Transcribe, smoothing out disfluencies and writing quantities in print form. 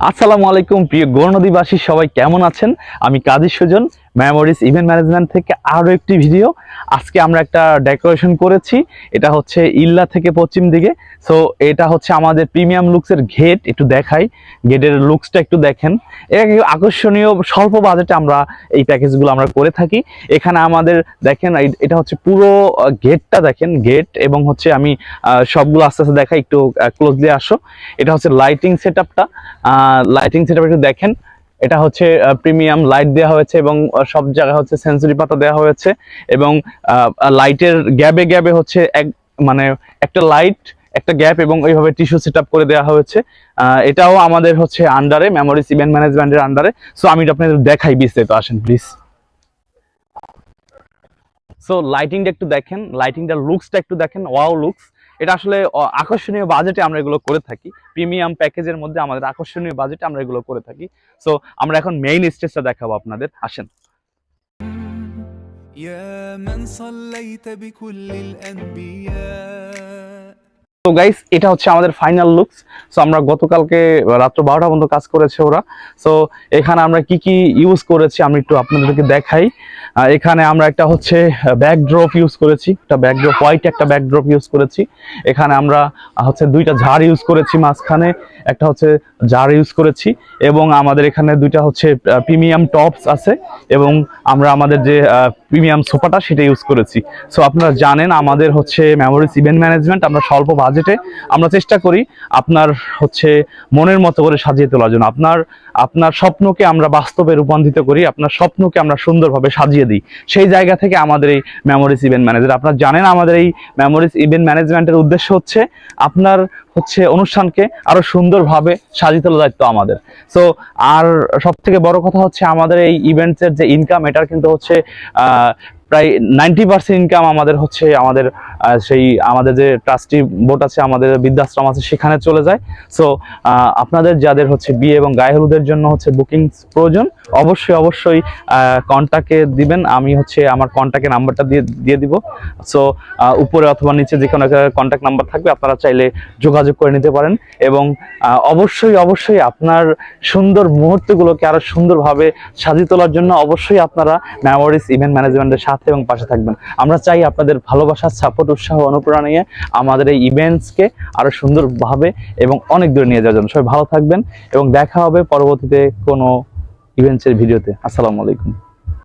আসসালামু আলাইকুম প্রিয় গৌরনদীবাসী, সবাই কেমন আছেন? আমি কাজী সুজন, মেমোরিজ ইভেন্ট ম্যানেজমেন্ট থেকে আরও একটি ভিডিও। আজকে আমরা একটা ডেকোরেশন করেছি। এটা হচ্ছে ইল্লা থেকে পশ্চিম দিকে। সো এটা হচ্ছে আমাদের প্রিমিয়াম লুকসের গেট। একটু দেখাই, গেটের লুকসটা একটু দেখেন। এটা কি আকর্ষণীয়, স্বল্প বাজেটে আমরা এই প্যাকেজগুলো আমরা করে থাকি। এখানে আমাদের দেখেন, এটা হচ্ছে পুরো গেটটা দেখেন, গেট এবং হচ্ছে আমি সবগুলো আস্তে আস্তে দেখাই, একটু ক্লোজলি আসো। এটা হচ্ছে লাইটিং সেটআপটা, লাইটিং সেটআপ একটু দেখেন। এটা হচ্ছে প্রিমিয়াম লাইট দেওয়া হয়েছে এবং সব জায়গায় হচ্ছে সেন্সরি পাতা দেওয়া হয়েছে এবং লাইটের গ্যাবে গ্যাবে হচ্ছে মানে একটা লাইট, একটা গ্যাপ এবং এইভাবে টিস্যু সেটআপ করে দেওয়া হয়েছে। এটাও আমাদের হচ্ছে আন্ডারে, মেমোরিজ ইভেন্ট ম্যানেজমেন্টের আন্ডারে। সো আমি আপনাদের দেখাই বিস্তারিত, আসেন প্লিজ। সো লাইটিংটা একটু দেখেন, লাইটিংটার লুকসটা একটু দেখেন, ওয়াও লুকস। এটা আসলে আকর্ষণীয় বাজেটে আমরা এগুলো করে থাকি। প্রিমিয়াম প্যাকেজের মধ্যে আমাদের আকর্ষণীয় বাজেটে আমরা এগুলো করে থাকি। সো আমরা এখন মেইন স্টেজটা দেখাবো আপনাদের, আসেন। يا من صليت بكل الأنبياء। তো গাইস, এটা হচ্ছে আমাদের ফাইনাল লুকস। সো আমরা গতকালকে রাত্র 12টা পর্যন্ত কাজ করেছে ওরা। সো এখানে আমরা কি কি ইউজ করেছি আমি একটু আপনাদেরকে দেখাই। এখানে আমরা একটা হচ্ছে ব্যাকড্রপ ইউজ করেছি, একটা ব্যাকড্রপ হোয়াইট, একটা ব্যাকড্রপ ইউজ করেছি। এখানে আমরা হচ্ছে দুইটা ঝাড় ইউজ করেছি, মাঝখানে একটা হচ্ছে ঝাড় ইউজ করেছি এবং আমাদের এখানে দুইটা হচ্ছে প্রিমিয়াম টপস আছে এবং আমরা আমাদের যে প্রিমিয়াম সোফাটা সেটা ইউজ করেছি। সো আপনারা জানেন আমাদের হচ্ছে মেমোরিজ ইভেন্ট ম্যানেজমেন্ট, আমরা স্বল্প বাজেটে আমরা চেষ্টা করি আপনার হচ্ছে মনের মতো করে সাজিয়ে তোলার জন্য। আপনার স্বপ্নকে আমরা বাস্তবে রূপান্তরিত করি, আপনার স্বপ্নকে আমরা সুন্দরভাবে সাজিয়ে দিই। সেই জায়গা থেকে আমাদের এই মেমোরিজ ইভেন্ট ম্যানেজার। আপনারা জানেন আমাদের এই মেমোরিজ ইভেন্ট ম্যানেজমেন্টের উদ্দেশ্য হচ্ছে আপনার হচ্ছে অনুষ্ঠানকে আরো সুন্দরভাবে সাজিয়ে তোলার দায়িত্ব আমাদের। সো আর সব থেকে বড় কথা হচ্ছে আমাদের এই ইভেন্টসের যে ইনকাম, এটার কিন্তু হচ্ছে প্রায় 90% ইনকাম আমাদের হচ্ছে আমাদের সেই আমাদের যে ট্রাস্টি বোর্ড আছে, আমাদের বৃদ্ধাশ্রম আছে, সেখানে চলে যায়। সো আপনাদের যাদের হচ্ছে বিয়ে এবং গায়ে হলুদের জন্য হচ্ছে বুকিংস প্রয়োজন, অবশ্যই কন্ট্যাক্টে দিবেন। আমি হচ্ছে আমার কন্ট্যাক্টের নাম্বারটা দিয়ে দিব। সো উপরে অথবা নিচে যে কোনো একটা কন্ট্যাক্ট নাম্বার থাকবে, আপনারা চাইলে যোগাযোগ করে নিতে পারেন এবং অবশ্যই আপনার সুন্দর মুহূর্তগুলোকে আরো সুন্দরভাবে সাজিয়ে তোলার জন্য অবশ্যই আপনারা মেমোরিজ ইভেন্ট ম্যানেজমেন্টের সাথে এবং পাশে থাকবেন। আমরা চাই আপনাদের ভালোবাসা, সাপোর্ট, উৎসাহ, অনুপ্রেরণা নিয়ে আমাদের এই ইভেন্টসকে আরো সুন্দরভাবে এবং অনেক দূরে নিয়ে যাওয়ার জন্য। সবাই ভালো থাকবেন এবং দেখা হবে পরবর্তীতে কোনো ইভেন্টসের ভিডিওতে। আসসালামু আলাইকুম।